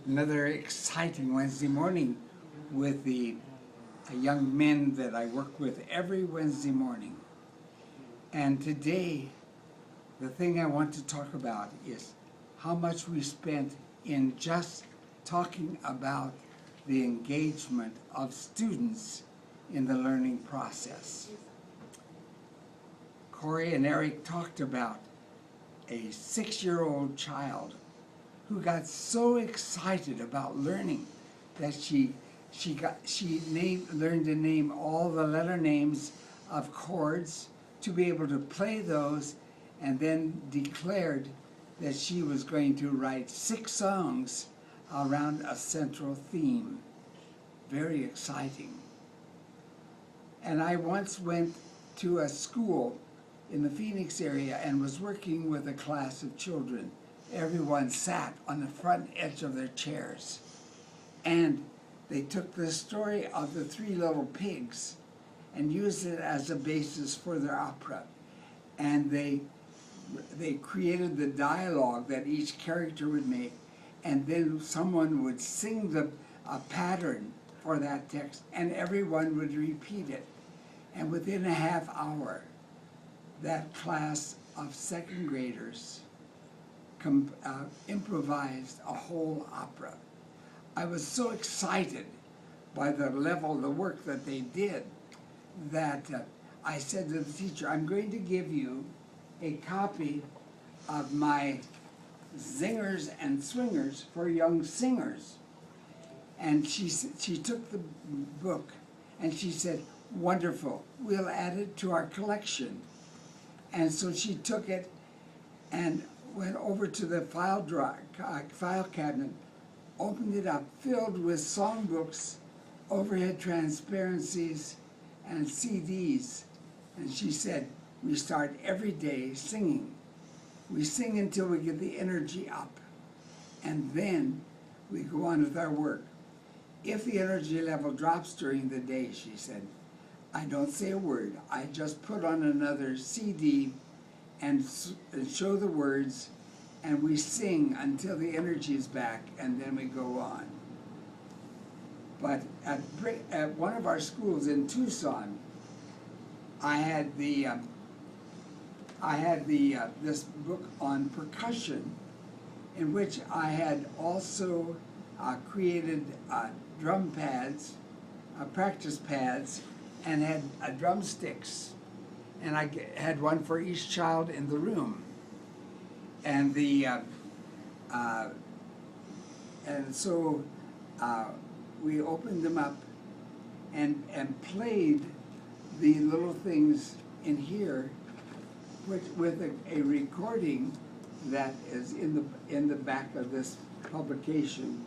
Another exciting Wednesday morning with the young men that I work with every Wednesday morning. And today, the thing I want to talk about is how much we spent in just talking about the engagement of students in the learning process. Corey and Eric talked about a 6-year-old child who got so excited about learning that she learned to name all the letter names of chords to be able to play those, and then declared that she was going to write 6 songs around a central theme. Very exciting. And I once went to a school in the Phoenix area and was working with a class of children. Everyone sat on the front edge of their chairs, and they took the story of the 3 little pigs and used it as a basis for their opera. And they created the dialogue that each character would make, and then someone would sing a pattern for that text, and everyone would repeat it. And within a half hour, that class of 2nd graders improvised a whole opera. I was so excited by the level of the work that they did that I said to the teacher, I'm going to give you a copy of my Zingers and Swingers for Young Singers. And she took the book and she said, wonderful, we'll add it to our collection. And so she took it and went over to the file cabinet, opened it up, filled with songbooks, overhead transparencies, and CDs. And she said, we start every day singing. We sing until we get the energy up, and then we go on with our work. If the energy level drops during the day, she said, I don't say a word. I just put on another CD and show the words, and we sing until the energy is back, and then we go on. But at one of our schools in Tucson, I had this book on percussion, in which I had also created drum pads, practice pads, and had drumsticks, and I had one for each child in the room. And so we opened them up and played the little things in here, with a recording that is in the back of this publication.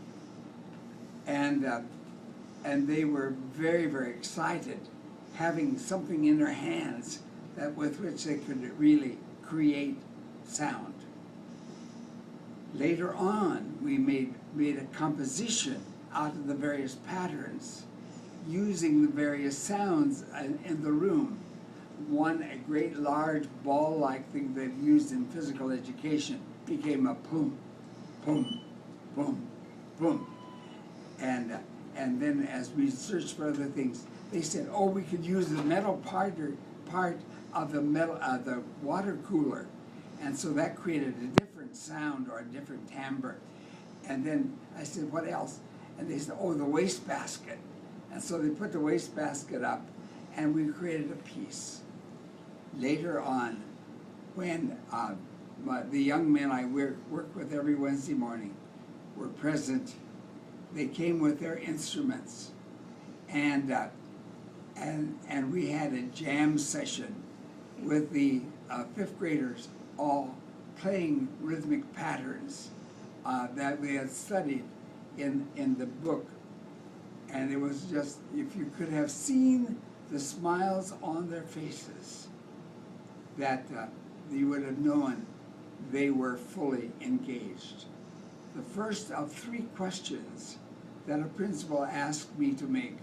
And they were very, very excited, having something in their hands with which they could really create sound. Later on, we made a composition out of the various patterns, using the various sounds in the room. One, a great large ball-like thing they used in physical education, became a boom, boom, boom, boom. And then as we searched for other things, they said, oh, we could use the metal part of the water cooler. And so that created a different sound or a different timbre. And then I said, what else? And they said, oh, the wastebasket. And so they put the wastebasket up, and we created a piece. Later on, when the young men I work with every Wednesday morning were present, they came with their instruments, and we had a jam session with the 5th graders all playing rhythmic patterns that we had studied in the book. And it was just, if you could have seen the smiles on their faces, that you would have known they were fully engaged. The first of 3 questions that a principal asked me to make,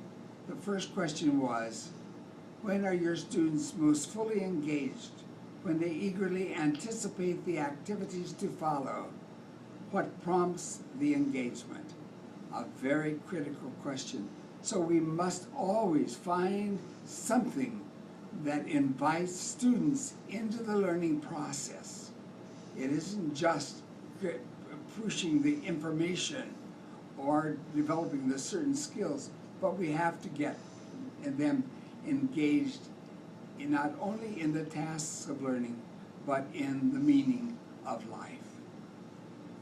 the first question was, when are your students most fully engaged? When they eagerly anticipate the activities to follow? What prompts the engagement? a very critical question. So we must always find something that invites students into the learning process. It isn't just pushing the information or developing the certain skills, but we have to get them engaged in not only in the tasks of learning, but in the meaning of life.